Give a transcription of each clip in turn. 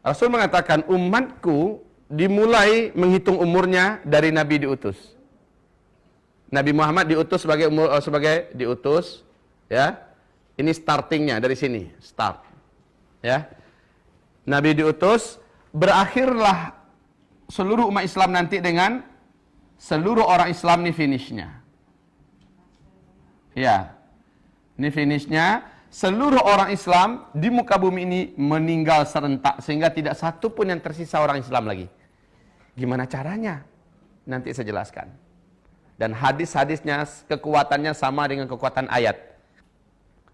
Rasul mengatakan umatku dimulai menghitung umurnya dari Nabi diutus. Nabi Muhammad diutus sebagai diutus, ya. Ini startingnya dari sini, start. Ya. Nabi diutus, berakhirlah seluruh umat Islam nanti dengan seluruh orang Islam ini finishnya. Ya. Ini finishnya, seluruh orang Islam di muka bumi ini meninggal serentak sehingga tidak satu pun yang tersisa orang Islam lagi. Gimana caranya? Nanti saya jelaskan. Dan hadis-hadisnya kekuatannya sama dengan kekuatan ayat.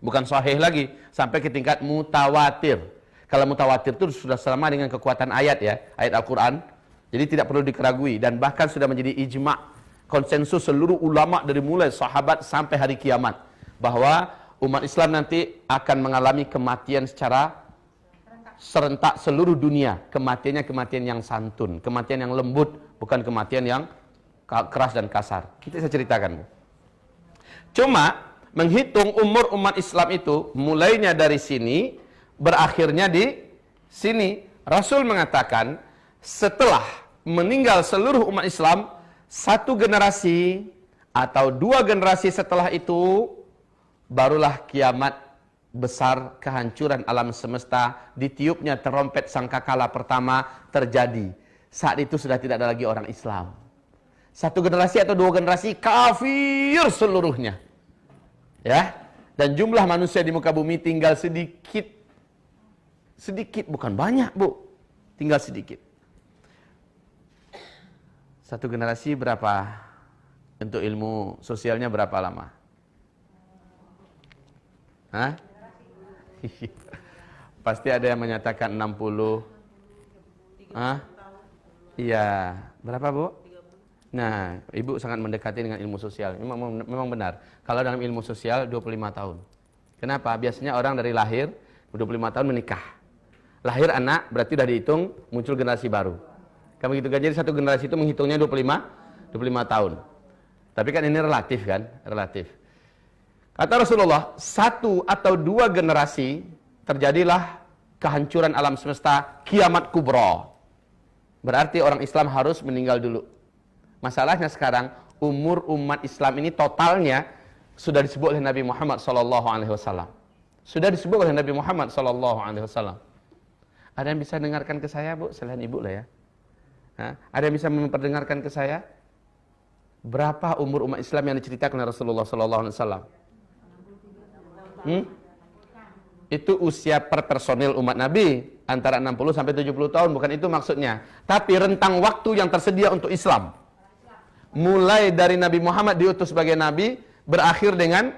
Bukan sahih lagi, sampai ke tingkat mutawatir. Kalau mutawatir itu sudah sama dengan kekuatan ayat ya, ayat Al-Quran. Jadi tidak perlu dikeragui dan bahkan sudah menjadi ijma', konsensus seluruh ulama dari mulai sahabat sampai hari kiamat bahwa umat Islam nanti akan mengalami kematian secara serentak seluruh dunia. Kematiannya kematian yang santun, kematian yang lembut, bukan kematian yang keras dan kasar. Nanti saya ceritakan. Cuma menghitung umur umat Islam itu mulainya dari sini, berakhirnya di sini. Rasul mengatakan setelah meninggal seluruh umat Islam, satu generasi atau dua generasi setelah itu barulah kiamat besar, kehancuran alam semesta, ditiupnya terompet sangkakala pertama terjadi. Saat itu sudah tidak ada lagi orang Islam. Satu generasi atau dua generasi kafir seluruhnya. Ya, dan jumlah manusia di muka bumi tinggal sedikit. Sedikit, bukan banyak, Bu. Tinggal sedikit. Satu generasi berapa? Untuk ilmu sosialnya berapa lama? Hah? Pasti ada yang menyatakan 60. Hah? Iya. Berapa, Bu? Nah, Ibu sangat mendekati dengan ilmu sosial. Memang benar. Kalau dalam ilmu sosial 25 tahun. Kenapa? Biasanya orang dari lahir 25 tahun menikah. Lahir anak berarti sudah dihitung muncul generasi baru. Kan begitu kan? Jadi satu generasi itu menghitungnya 25 tahun. Tapi kan ini relatif kan? Relatif. Kata Rasulullah, satu atau dua generasi terjadilah kehancuran alam semesta, kiamat kubra. Berarti orang Islam harus meninggal dulu. Masalahnya sekarang umur umat Islam ini totalnya sudah disebut oleh Nabi Muhammad SAW. Sudah disebut oleh Nabi Muhammad SAW. Ada yang bisa dengarkan ke saya, Bu? Selain Ibu lah ya. Ada yang bisa memperdengarkan ke saya? Berapa umur umat Islam yang diceritakan oleh Rasulullah SAW? Itu usia per personil umat Nabi antara 60 sampai 70 tahun, bukan itu maksudnya. Tapi rentang waktu yang tersedia untuk Islam. Mulai dari Nabi Muhammad diutus sebagai Nabi, berakhir dengan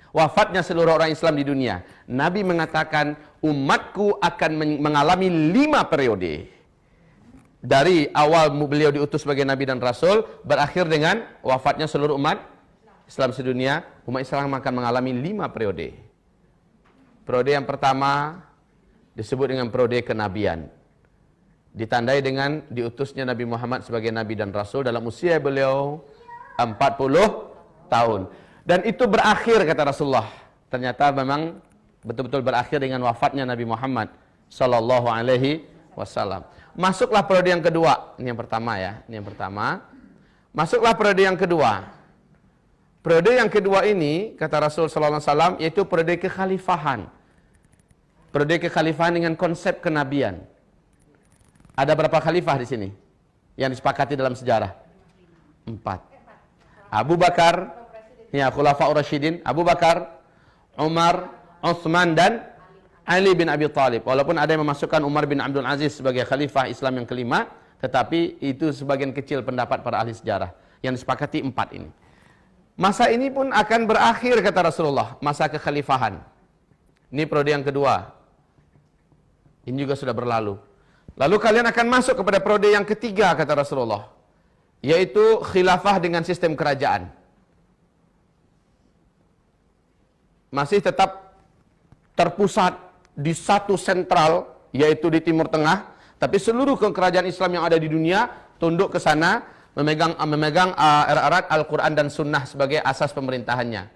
wafatnya seluruh orang Islam di dunia. Nabi mengatakan, umatku akan mengalami 5 periode. Dari awal beliau diutus sebagai Nabi dan Rasul, berakhir dengan wafatnya seluruh umat Islam sedunia, umat Islam akan mengalami 5 periode. Periode yang pertama disebut dengan periode kenabian. Ditandai dengan diutusnya Nabi Muhammad sebagai Nabi dan Rasul dalam usia beliau 40 tahun. Dan itu berakhir, kata Rasulullah. Ternyata memang betul-betul berakhir dengan wafatnya Nabi Muhammad Sallallahu Alaihi Wasallam. Masuklah periode yang kedua. Ini yang pertama ya. Ini yang pertama. Masuklah periode yang kedua. Periode yang kedua ini, kata Rasul Sallallahu Alaihi Wasallam, yaitu periode kekhalifahan. Periode kekhalifahan dengan konsep kenabian. Ada berapa khalifah di sini yang disepakati dalam sejarah? 4. Abu Bakar, ya Khulafaur Rasyidin, Abu Bakar, Umar, Utsman dan Ali bin Abi Thalib. Walaupun ada yang memasukkan Umar bin Abdul Aziz sebagai khalifah Islam yang kelima, tetapi itu sebagian kecil pendapat para ahli sejarah. Yang disepakati 4 ini. Masa ini pun akan berakhir, kata Rasulullah, masa kekhalifahan. Ini periode yang kedua. Ini juga sudah berlalu. Lalu kalian akan masuk kepada periode yang ketiga, kata Rasulullah, yaitu khilafah dengan sistem kerajaan. Masih tetap terpusat di satu sentral, yaitu di Timur Tengah, tapi seluruh kerajaan Islam yang ada di dunia tunduk ke sana, memegang erat Al-Quran dan Sunnah sebagai asas pemerintahannya.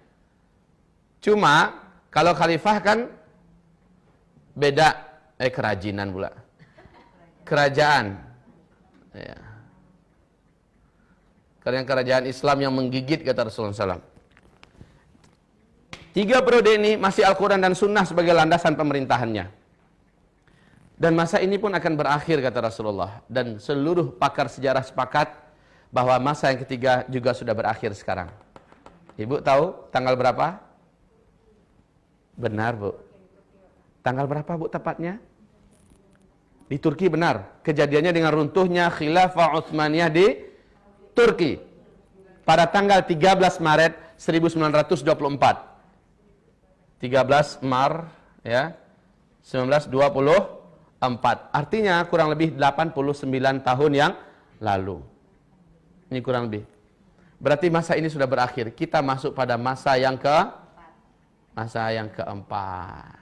Cuma kalau khalifah kan beda, kerajinan pula. kerajaan. Ya. Kerajaan Islam yang menggigit, kata Rasulullah SAW. 3 periode ini masih Al-Quran dan Sunnah sebagai landasan pemerintahannya. Dan masa ini pun akan berakhir, kata Rasulullah. Dan seluruh pakar sejarah sepakat bahwa masa yang ketiga juga sudah berakhir sekarang. Ibu tahu tanggal berapa? Benar, Bu. Tanggal berapa, Bu, tepatnya? Di Turki, benar. Kejadiannya dengan runtuhnya Khilafah Utsmaniyah di Turki pada tanggal 13 Maret 1924. 13 Maret ya 1924. Artinya kurang lebih 89 tahun yang lalu. Ini kurang lebih. Berarti masa ini sudah berakhir. Kita masuk pada masa yang keempat.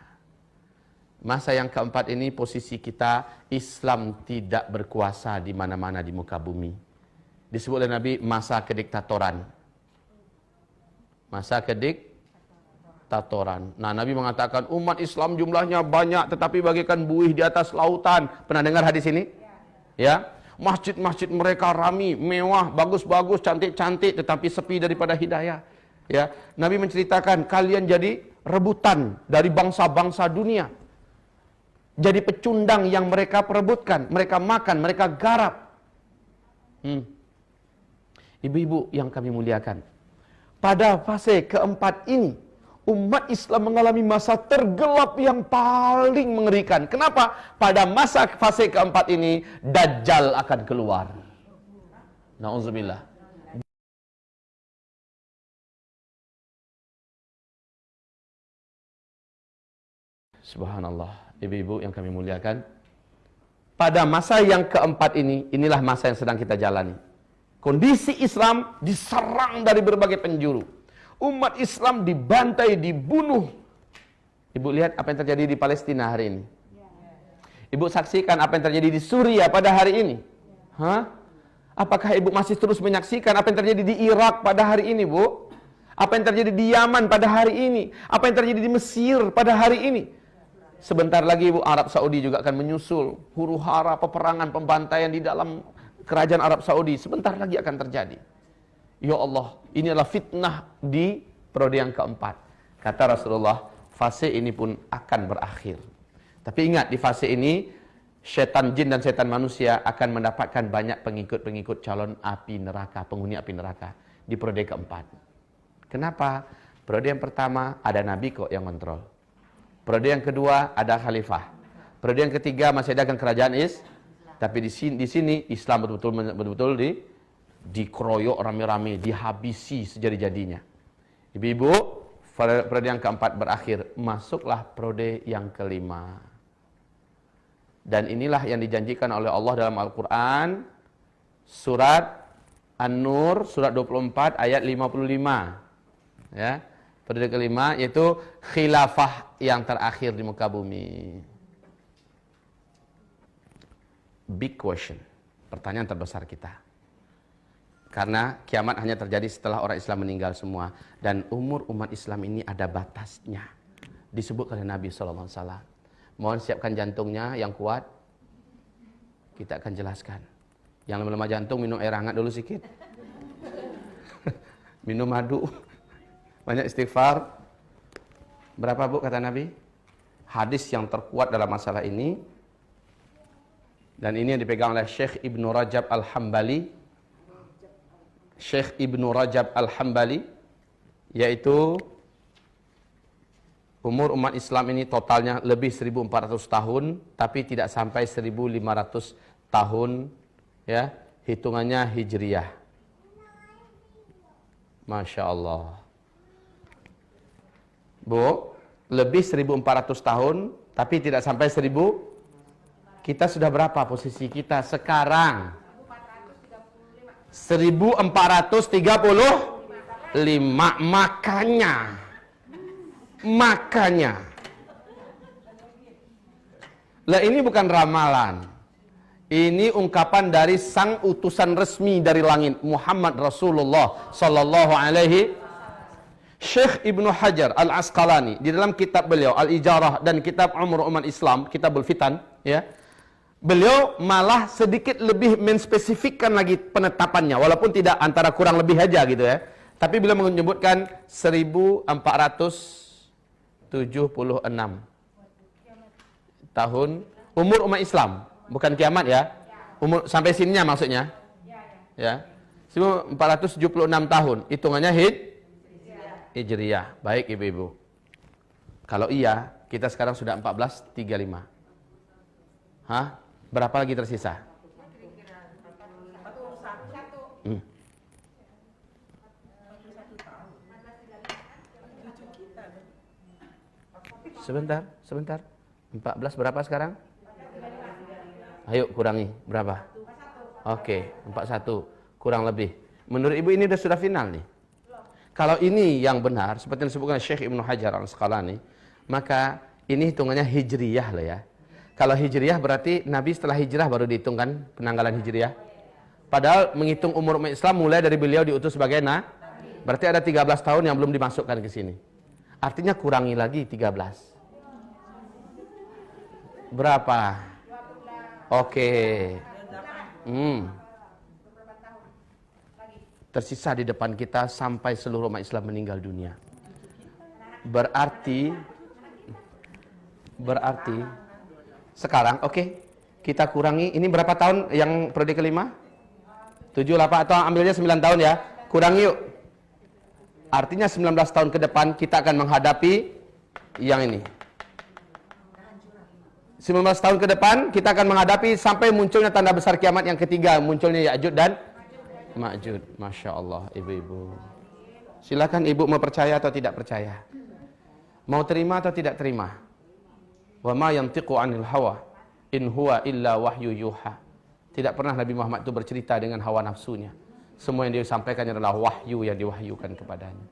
Masa yang keempat ini posisi kita Islam tidak berkuasa di mana-mana di muka bumi. Disebut oleh Nabi masa kediktatoran. Masa kediktatoran. Nah, Nabi mengatakan umat Islam jumlahnya banyak tetapi bagaikan buih di atas lautan. Pernah dengar hadis ini? Ya. Masjid-masjid mereka rami, mewah, bagus-bagus, cantik-cantik tetapi sepi daripada hidayah. Ya. Nabi menceritakan kalian jadi rebutan dari bangsa-bangsa dunia. Jadi pecundang yang mereka perebutkan, mereka makan, mereka garap. Ibu-ibu yang kami muliakan, pada fase keempat ini, umat Islam mengalami masa tergelap yang paling mengerikan. Kenapa? Pada fase keempat ini, Dajjal akan keluar. Na'udzubillah. Subhanallah. Ibu-ibu yang kami muliakan, pada masa yang keempat ini, inilah masa yang sedang kita jalani. Kondisi Islam diserang dari berbagai penjuru. Umat Islam dibantai, dibunuh. Ibu lihat apa yang terjadi di Palestina hari ini. Ibu saksikan apa yang terjadi di Suriah pada hari ini. Apakah ibu masih terus menyaksikan apa yang terjadi di Irak pada hari ini, Bu? Apa yang terjadi di Yaman pada hari ini? Apa yang terjadi di Mesir pada hari ini? Sebentar lagi, Bu, Arab Saudi juga akan menyusul. Huru-hara, peperangan, pembantaian di dalam kerajaan Arab Saudi sebentar lagi akan terjadi. Ya Allah, ini adalah fitnah di periode yang keempat. Kata Rasulullah, fase ini pun akan berakhir. Tapi ingat, di fase ini setan jin dan setan manusia akan mendapatkan banyak pengikut-pengikut calon api neraka, penghuni api neraka di periode keempat. Kenapa? Periode yang pertama ada nabi kok yang kontrol. Periode yang kedua ada khalifah. Periode yang ketiga masih ada kerajaan tapi di sini Islam betul-betul dikeroyok rame-rame, dihabisi sejadi-jadinya. Ibu-ibu, periode yang keempat berakhir, masuklah periode yang kelima. Dan inilah yang dijanjikan oleh Allah dalam Al-Quran, surat An-Nur, surat 24 ayat 55. Ya, periode kelima yaitu khilafah yang terakhir di muka bumi. Big question, pertanyaan terbesar kita. Karena kiamat hanya terjadi setelah orang Islam meninggal semua. Dan umur umat Islam ini ada batasnya. Disebut oleh Nabi SAW. Mohon siapkan jantungnya yang kuat. Kita akan jelaskan. Yang lemah jantung minum air hangat dulu sedikit. Minum madu. Banyak istighfar. Berapa, Bu, kata Nabi? Hadis yang terkuat dalam masalah ini. Dan ini yang dipegang oleh Syekh Ibnu Rajab Al-Hambali. Syekh Ibnu Rajab Al-Hambali, yaitu umur umat Islam ini totalnya lebih 1400 tahun, tapi tidak sampai 1500 tahun, ya, hitungannya Hijriyah. Masya Allah. Bu, lebih 1400 tahun, tapi tidak sampai 1000. Kita sudah berapa posisi kita sekarang? 1435. Makanya. Lah ini bukan ramalan. Ini ungkapan dari sang utusan resmi dari langit, Muhammad Rasulullah sallallahu alaihi. Syekh Ibnu Hajar Al-Asqalani di dalam kitab beliau Al-Ijarah dan kitab Umur Umat Islam, Kitabul Fitan, ya, Beliau malah sedikit lebih menspesifikkan lagi penetapannya, walaupun tidak antara kurang lebih aja gitu ya. Tapi beliau menyebutkan 1476 tahun umur umat Islam, bukan kiamat ya. Umur sampai sininya maksudnya. Ya. 1476 tahun, hitungannya Hijriyah. Baik ibu-ibu. Kalau iya, kita sekarang sudah 1435. Hah? Berapa lagi tersisa? Sebentar. 14 berapa sekarang? Ayo kurangi, berapa? Oke, 41. Kurang lebih. Menurut ibu ini sudah final nih. Kalau ini yang benar, seperti yang disebutkan Syekh Ibnu Hajar Al-Asqalani, maka ini hitungannya hijriyah loh ya. Kalau hijriyah berarti Nabi setelah hijrah baru dihitungkan penanggalan hijriyah. Padahal menghitung umur umat Islam mulai dari beliau diutus sebagai berarti ada 13 tahun yang belum dimasukkan ke sini. Artinya kurangi lagi 13. Berapa? Oke. Tersisa di depan kita sampai seluruh umat Islam meninggal dunia. Berarti sekarang kita kurangi, ini berapa tahun yang periode kelima? 7, 8 atau ambilnya 9 tahun ya. Kurangi yuk. Artinya 19 tahun ke depan kita akan menghadapi yang ini. 19 tahun ke depan kita akan menghadapi sampai munculnya tanda besar kiamat yang ketiga, munculnya Ya'juj dan Ma'juj. Masya Allah ibu-ibu. Silakan ibu mau percaya atau tidak percaya. Mau terima atau tidak terima. Wa ma yantiqu 'anil hawa in huwa illa wahyu yuha. Tidak pernah Nabi Muhammad itu bercerita dengan hawa nafsunya. Semua yang dia sampaikan adalah wahyu yang diwahyukan kepadanya.